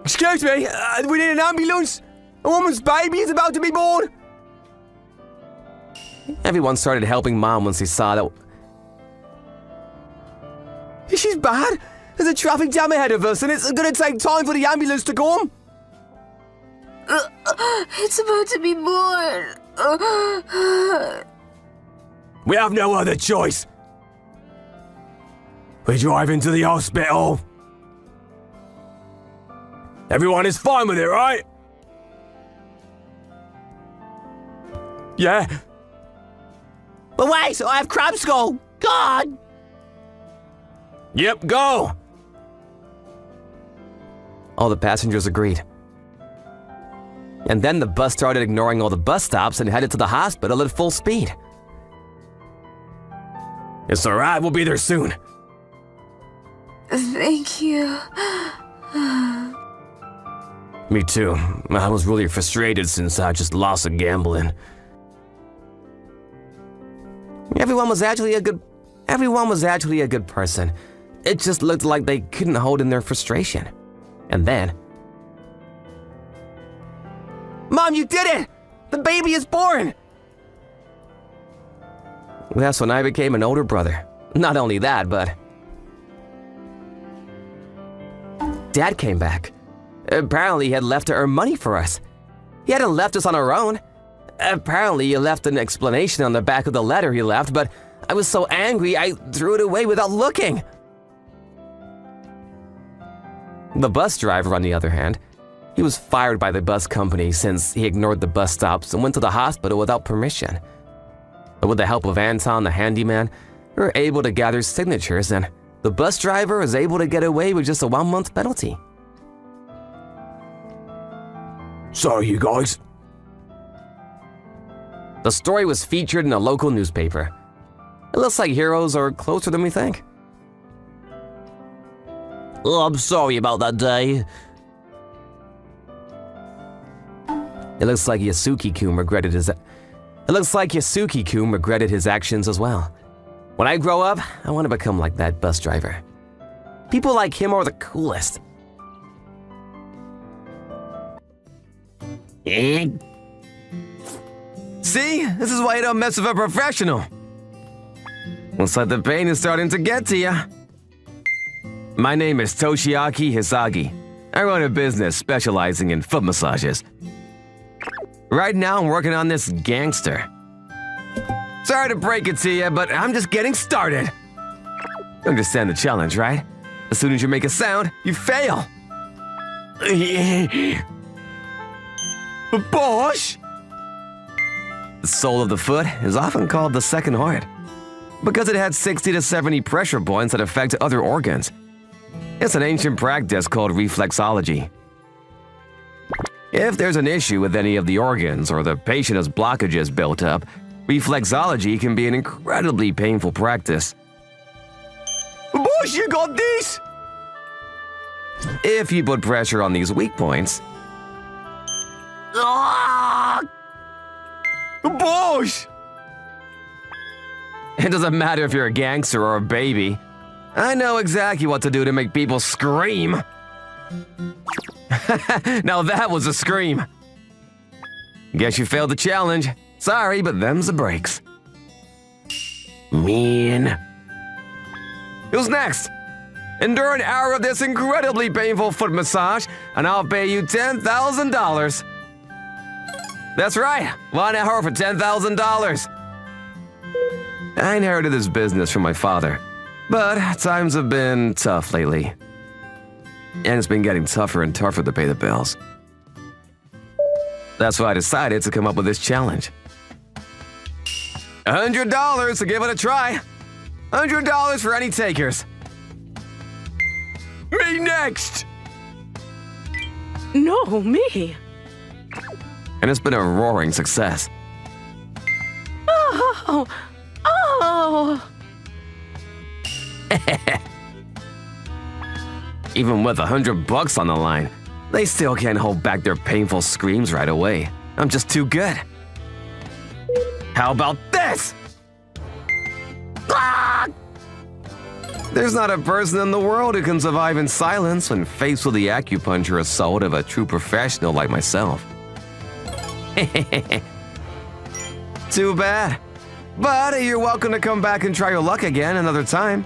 Excuse me, we need an ambulance. A woman's baby is about to be born. Everyone started helping Mom once they saw that She's bad. There's a traffic jam ahead of us, and it's gonna take time for the ambulance to come. It's about to be born. We have no other choice. We drive into the hospital. Everyone is fine with it, right? Yeah. But wait, so I have crab skull. God. Yep, go. All the passengers agreed. And then the bus started ignoring all the bus stops and headed to the hospital at full speed. It's alright, we'll be there soon. Thank you. Me too. I was really frustrated since I just lost at gambling. Everyone was actually a good person. It just looked like they couldn't hold in their frustration. And then... Mom, you did it! The baby is born! That's when I became an older brother. Not only that, but... Dad came back. Apparently he had left to earn money for us. He hadn't left us on our own. Apparently he left an explanation on the back of the letter he left, but I was so angry I threw it away without looking. The bus driver, on the other hand, he was fired by the bus company since he ignored the bus stops and went to the hospital without permission. But with the help of Anton, the handyman, we were able to gather signatures, and the bus driver was able to get away with just a 1-month penalty. Sorry, you guys. The story was featured in a local newspaper. It looks like heroes are closer than we think. Oh, I'm sorry about that day. It looks like Yasuki-kun regretted his actions as well. When I grow up, I want to become like that bus driver. People like him are the coolest. See? This is why you don't mess with a professional. Looks like the pain is starting to get to ya. My name is Toshiaki Hisagi. I run a business specializing in foot massages. Right now, I'm working on this gangster. Sorry to break it to you, but I'm just getting started. You understand the challenge, right? As soon as you make a sound, you fail. Bosh! The sole of the foot is often called the second heart because it had 60 to 70 pressure points that affect other organs. It's an ancient practice called reflexology. If there's an issue with any of the organs or the patient has blockages built up, reflexology can be an incredibly painful practice. Boss, you got this! If you put pressure on these weak points... Boss! It doesn't matter if you're a gangster or a baby. I know exactly what to do to make people scream. Now that was a scream. Guess you failed the challenge. Sorry, but them's the breaks. Man. Who's next? Endure an hour of this incredibly painful foot massage, and I'll pay you $10,000. That's right, 1 hour for $10,000. I inherited this business from my father, but times have been tough lately. And it's been getting tougher and tougher to pay the bills. That's why I decided to come up with this challenge. $100 to give it a try. $100 for any takers. Me next! No, me. And it's been a roaring success. Oh, oh. Even with $100 on the line, they still can't hold back their painful screams right away. I'm just too good. How about this? Ah! There's not a person in the world who can survive in silence when faced with the acupuncture assault of a true professional like myself. Too bad. But you're welcome to come back and try your luck again another time.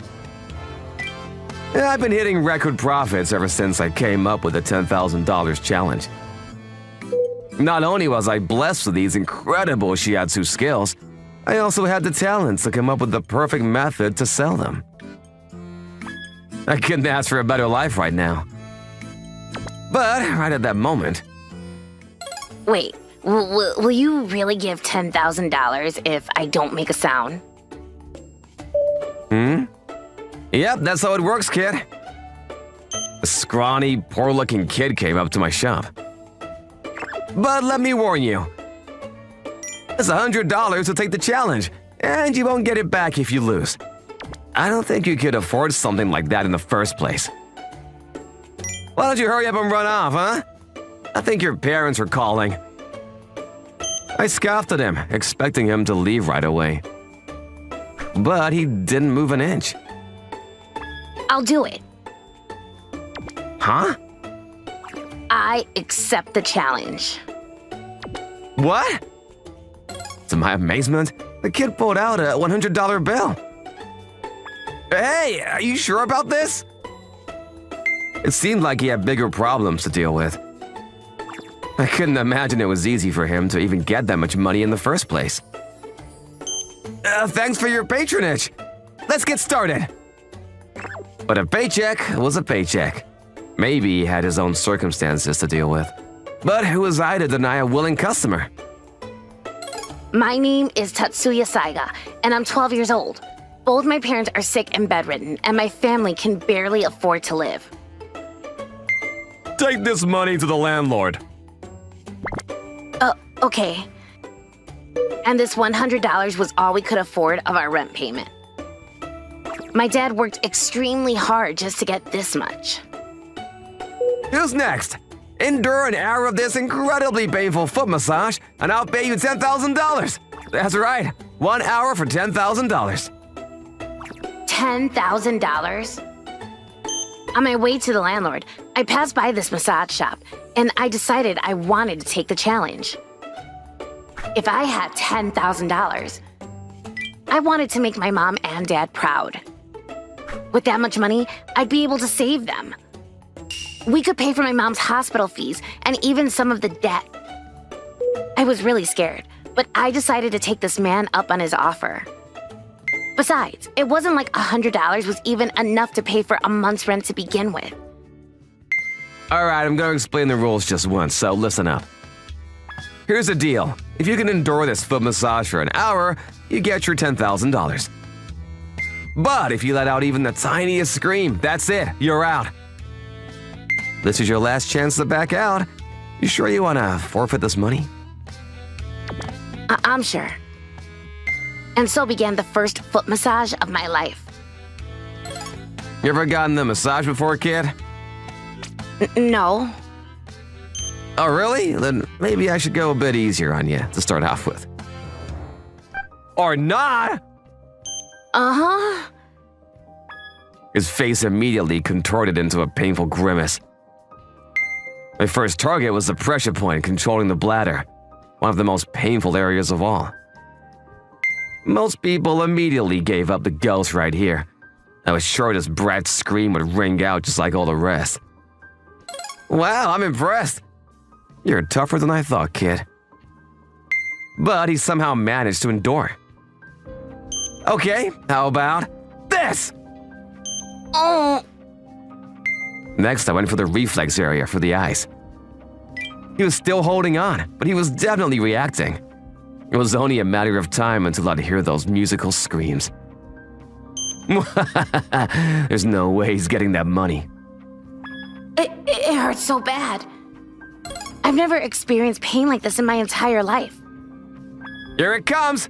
I've been hitting record profits ever since I came up with the $10,000 challenge. Not only was I blessed with these incredible shiatsu skills, I also had the talents to come up with the perfect method to sell them. I couldn't ask for a better life right now. But right at that moment, Wait, will you really give $10,000 if I don't make a sound? yep, that's how it works, kid. A scrawny, poor-looking kid came up to my shop. But let me warn you, it's $100 to take the challenge, and you won't get it back if you lose. I don't think you could afford something like that in the first place. Why don't you hurry up and run off, huh? I think your parents are calling. I scoffed at him, expecting him to leave right away. But he didn't move an inch. I'll do it. Huh? I accept the challenge. What? To my amazement, the kid pulled out a $100 bill. Hey, are you sure about this? It seemed like he had bigger problems to deal with. I couldn't imagine it was easy for him to even get that much money in the first place. Thanks for your patronage. Let's get started. But a paycheck was a paycheck. Maybe he had his own circumstances to deal with. But who was I to deny a willing customer? My name is Tatsuya Saiga, and I'm 12 years old. Both my parents are sick and bedridden, and my family can barely afford to live. Take this money to the landlord. Okay. And this $100 was all we could afford of our rent payment. My dad worked extremely hard just to get this much. Who's next? Endure an hour of this incredibly painful foot massage, and I'll pay you $10,000. That's right, 1 hour for $10,000. $10,000? On my way to the landlord, I passed by this massage shop, and I decided I wanted to take the challenge. If I had $10,000, I wanted to make my mom and dad proud. With that much money, I'd be able to save them. We could pay for my mom's hospital fees and even some of the debt. I was really scared, but I decided to take this man up on his offer. Besides, it wasn't like $100 was even enough to pay for a month's rent to begin with. All right, I'm going to explain the rules just once, so listen up. Here's the deal. If you can endure this foot massage for an hour, you get your $10,000. But if you let out even the tiniest scream, that's it, you're out. This is your last chance to back out. You sure you want to forfeit this money? I'm sure. And so began the first foot massage of my life. You ever gotten a massage before, kid? No. Oh, really? Then maybe I should go a bit easier on you to start off with. Or not! Uh-huh. His face immediately contorted into a painful grimace. My first target was the pressure point controlling the bladder, one of the most painful areas of all. Most people immediately gave up the ghost right here. I was sure this brat's scream would ring out just like all the rest. Wow, I'm impressed. You're tougher than I thought, kid. But he somehow managed to endure. Okay, how about this? Oh. Next, I went for the reflex area for the eyes. He was still holding on, but he was definitely reacting. It was only a matter of time until I'd hear those musical screams. There's no way he's getting that money. It hurts so bad. I've never experienced pain like this in my entire life. Here it comes!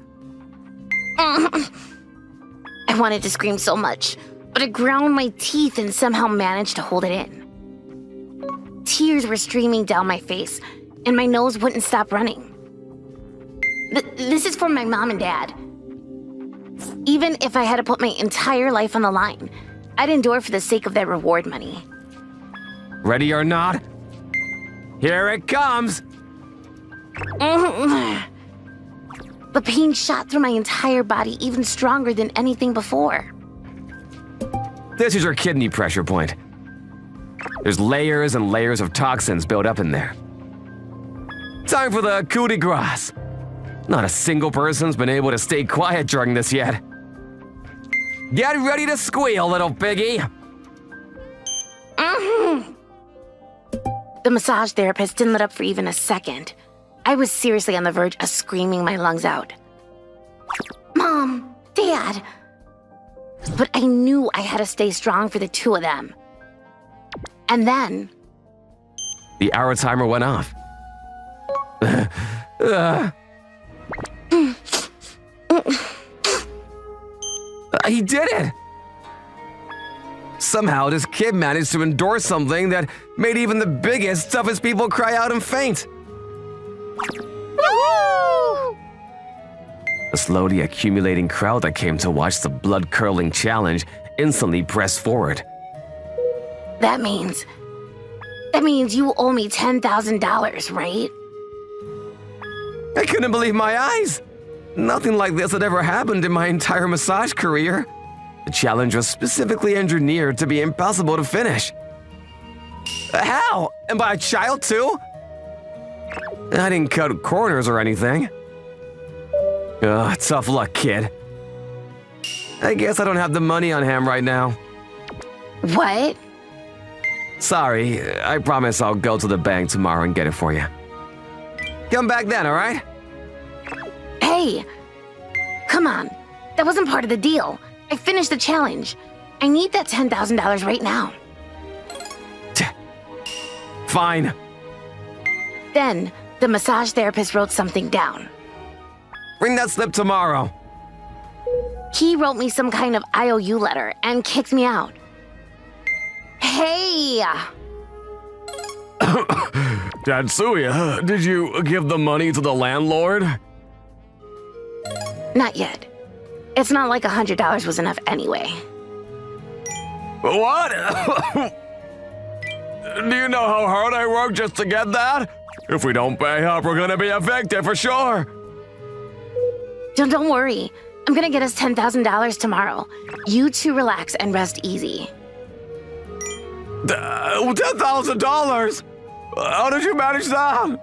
I wanted to scream so much, but I ground my teeth and somehow managed to hold it in. Tears were streaming down my face, and my nose wouldn't stop running. This is for my mom and dad. Even if I had to put my entire life on the line, I'd endure for the sake of that reward money. Ready or not? Here it comes! The pain shot through my entire body even stronger than anything before. This is your kidney pressure point. There's layers and layers of toxins built up in there. Time for the coup de grace. Not a single person's been able to stay quiet during this yet. Get ready to squeal, little piggy. The massage therapist didn't let up for even a second. I was seriously on the verge of screaming my lungs out. Mom, Dad. But I knew I had to stay strong for the two of them. And then... The hour timer went off. He did it! Somehow, this kid managed to endure something that made even the biggest, toughest people cry out and faint. The slowly accumulating crowd that came to watch the blood-curdling challenge instantly pressed forward. That means you owe me $10,000, right? I couldn't believe my eyes. Nothing like this had ever happened in my entire massage career. The challenge was specifically engineered to be impossible to finish. How? And by a child too? I didn't cut corners or anything. Ugh, tough luck, kid. I guess I don't have the money on hand right now. What? Sorry, I promise I'll go to the bank tomorrow and get it for you. Come back then, all right? Hey! Come on. That wasn't part of the deal. I finished the challenge. I need that $10,000 right now. Fine. Then, the massage therapist wrote something down. Bring that slip tomorrow. He wrote me some kind of IOU letter and kicked me out. Hey! Tatsuya, did you give the money to the landlord? Not yet. It's not like $100 was enough anyway. What? Do you know how hard I worked just to get that? If we don't pay up, we're gonna be evicted for sure. Don't worry. I'm gonna get us $10,000 tomorrow. You two relax and rest easy. $10,000? How did you manage that?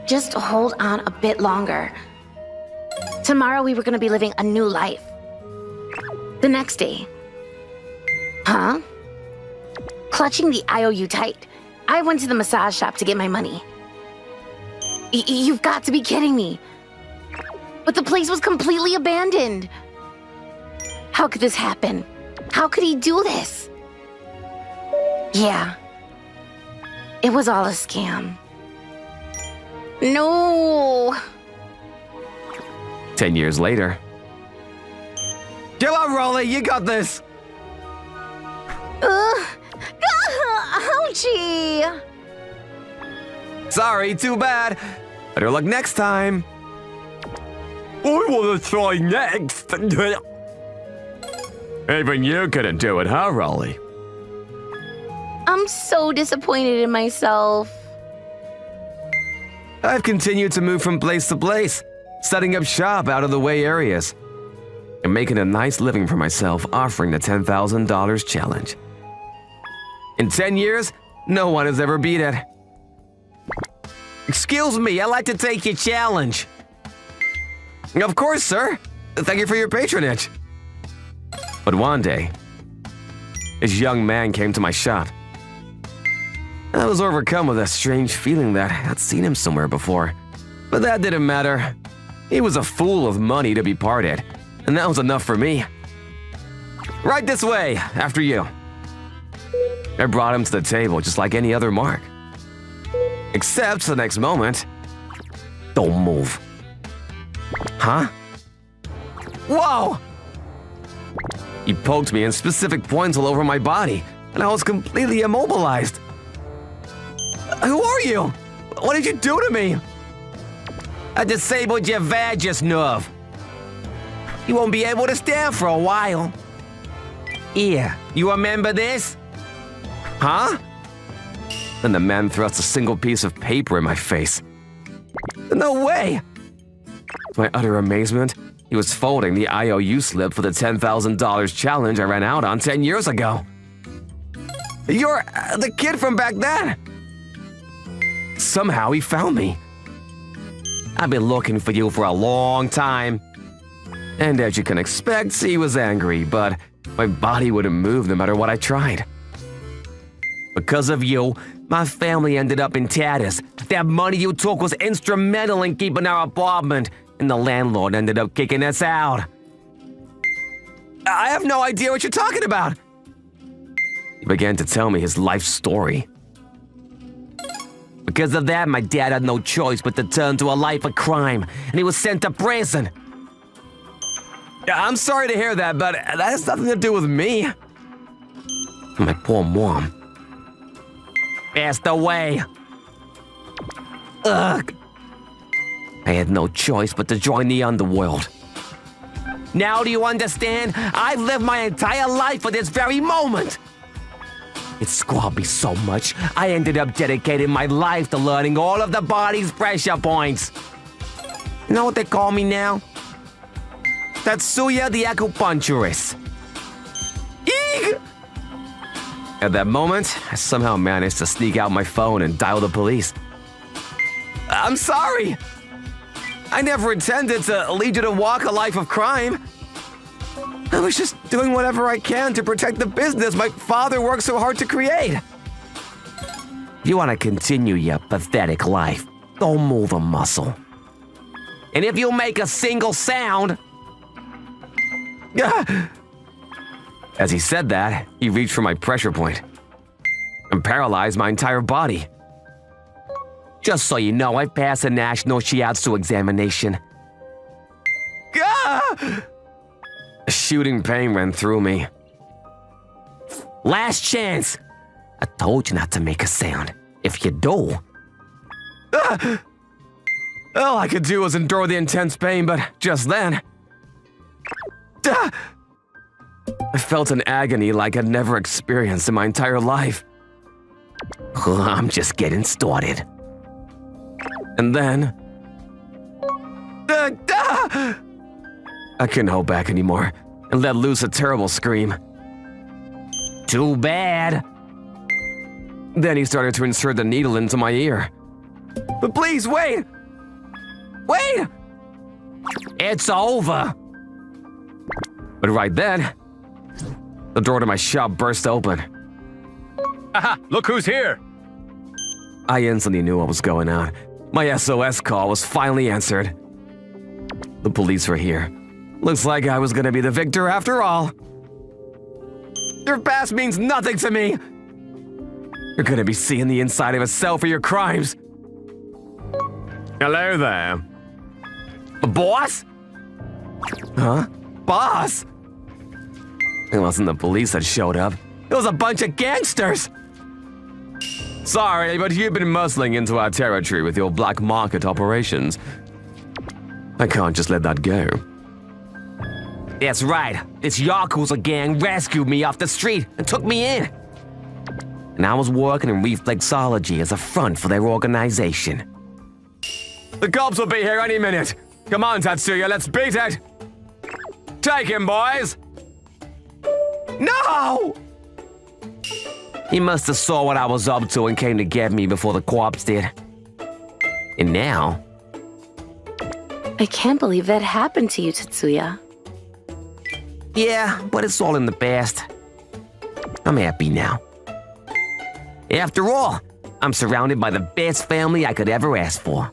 Just hold on a bit longer. Tomorrow we were gonna be living a new life. The next day. Huh? Clutching the IOU tight, I went to the massage shop to get my money. You've got to be kidding me. But the place was completely abandoned. How could this happen? How could he do this? Yeah. It was all a scam. No. 10 years later. Come on, Rolly, you got this. Ouchie! Sorry, too bad. Better luck next time. I want to try next. Even you couldn't do it, huh, Rolly? I'm so disappointed in myself. I've continued to move from place to place, setting up shop out of the way areas, and making a nice living for myself offering the $10,000 challenge. In 10 years, no one has ever beat it. Excuse me, I'd like to take your challenge. Of course, sir. Thank you for your patronage. But one day, this young man came to my shop. I was overcome with a strange feeling that I'd seen him somewhere before. But that didn't matter. He was a fool of money to be parted, and that was enough for me. Right this way, after you. I brought him to the table just like any other mark. Except the next moment, don't move. Huh? Whoa! He poked me in specific points all over my body, and I was completely immobilized. Who are you? What did you do to me? I disabled your vagus nerve. You won't be able to stand for a while. Here, you remember this? Huh? Then the man thrust a single piece of paper in my face. No way! To my utter amazement, He was folding the IOU slip for the $10,000 challenge I ran out on 10 years ago. You're the kid from back then. Somehow he found me. I've been looking for you for a long time. And as you can expect, he was angry, but my body wouldn't move no matter what I tried. Because of you, my family ended up in tatters. That money you took was instrumental in keeping our apartment, and the landlord ended up kicking us out. I have no idea what you're talking about. He began to tell me his life story. Because of that, my dad had no choice but to turn to a life of crime, and he was sent to prison. I'm sorry to hear that, but that has nothing to do with me. My poor mom passed away. Ugh. I had no choice but to join the underworld. Now do you understand? I've lived my entire life for this very moment. It squalled me so much, I ended up dedicating my life to learning all of the body's pressure points. You know what they call me now? Tatsuya the acupuncturist. Eek! At that moment, I somehow managed to sneak out my phone and dial the police. I'm sorry! I never intended to lead you to walk a life of crime. I was just doing whatever I can to protect the business my father worked so hard to create. If you want to continue your pathetic life, don't move a muscle. And if you make a single sound... As he said that, he reached for my pressure point and paralyzed my entire body. Just so you know, I passed the national shiatsu examination. A shooting pain ran through me. Last chance! I told you not to make a sound. If you do... All I could do was endure the intense pain, but just then... I felt an agony like I'd never experienced in my entire life. I'm just getting started. And then... I couldn't hold back anymore and let loose a terrible scream. Too bad. Then he started to insert the needle into my ear. But please, wait! Wait! It's over! But right then, the door to my shop burst open. Haha, look who's here! I instantly knew what was going on. My SOS call was finally answered. The police were here. Looks like I was gonna be the victor after all. Your past means nothing to me. You're gonna be seeing the inside of a cell for your crimes. Hello there. Boss? Huh? Boss? It wasn't the police that showed up. It was a bunch of gangsters. Sorry, but you've been muscling into our territory with your black market operations. I can't just let that go. That's right. This Yakuza gang rescued me off the street and took me in. And I was working in reflexology as a front for their organization. The cops will be here any minute. Come on, Tatsuya, let's beat it. Take him, boys. No! He must have saw what I was up to and came to get me before the cops did. And now... I can't believe that happened to you, Tatsuya. Yeah, but it's all in the past. I'm happy now. After all, I'm surrounded by the best family I could ever ask for.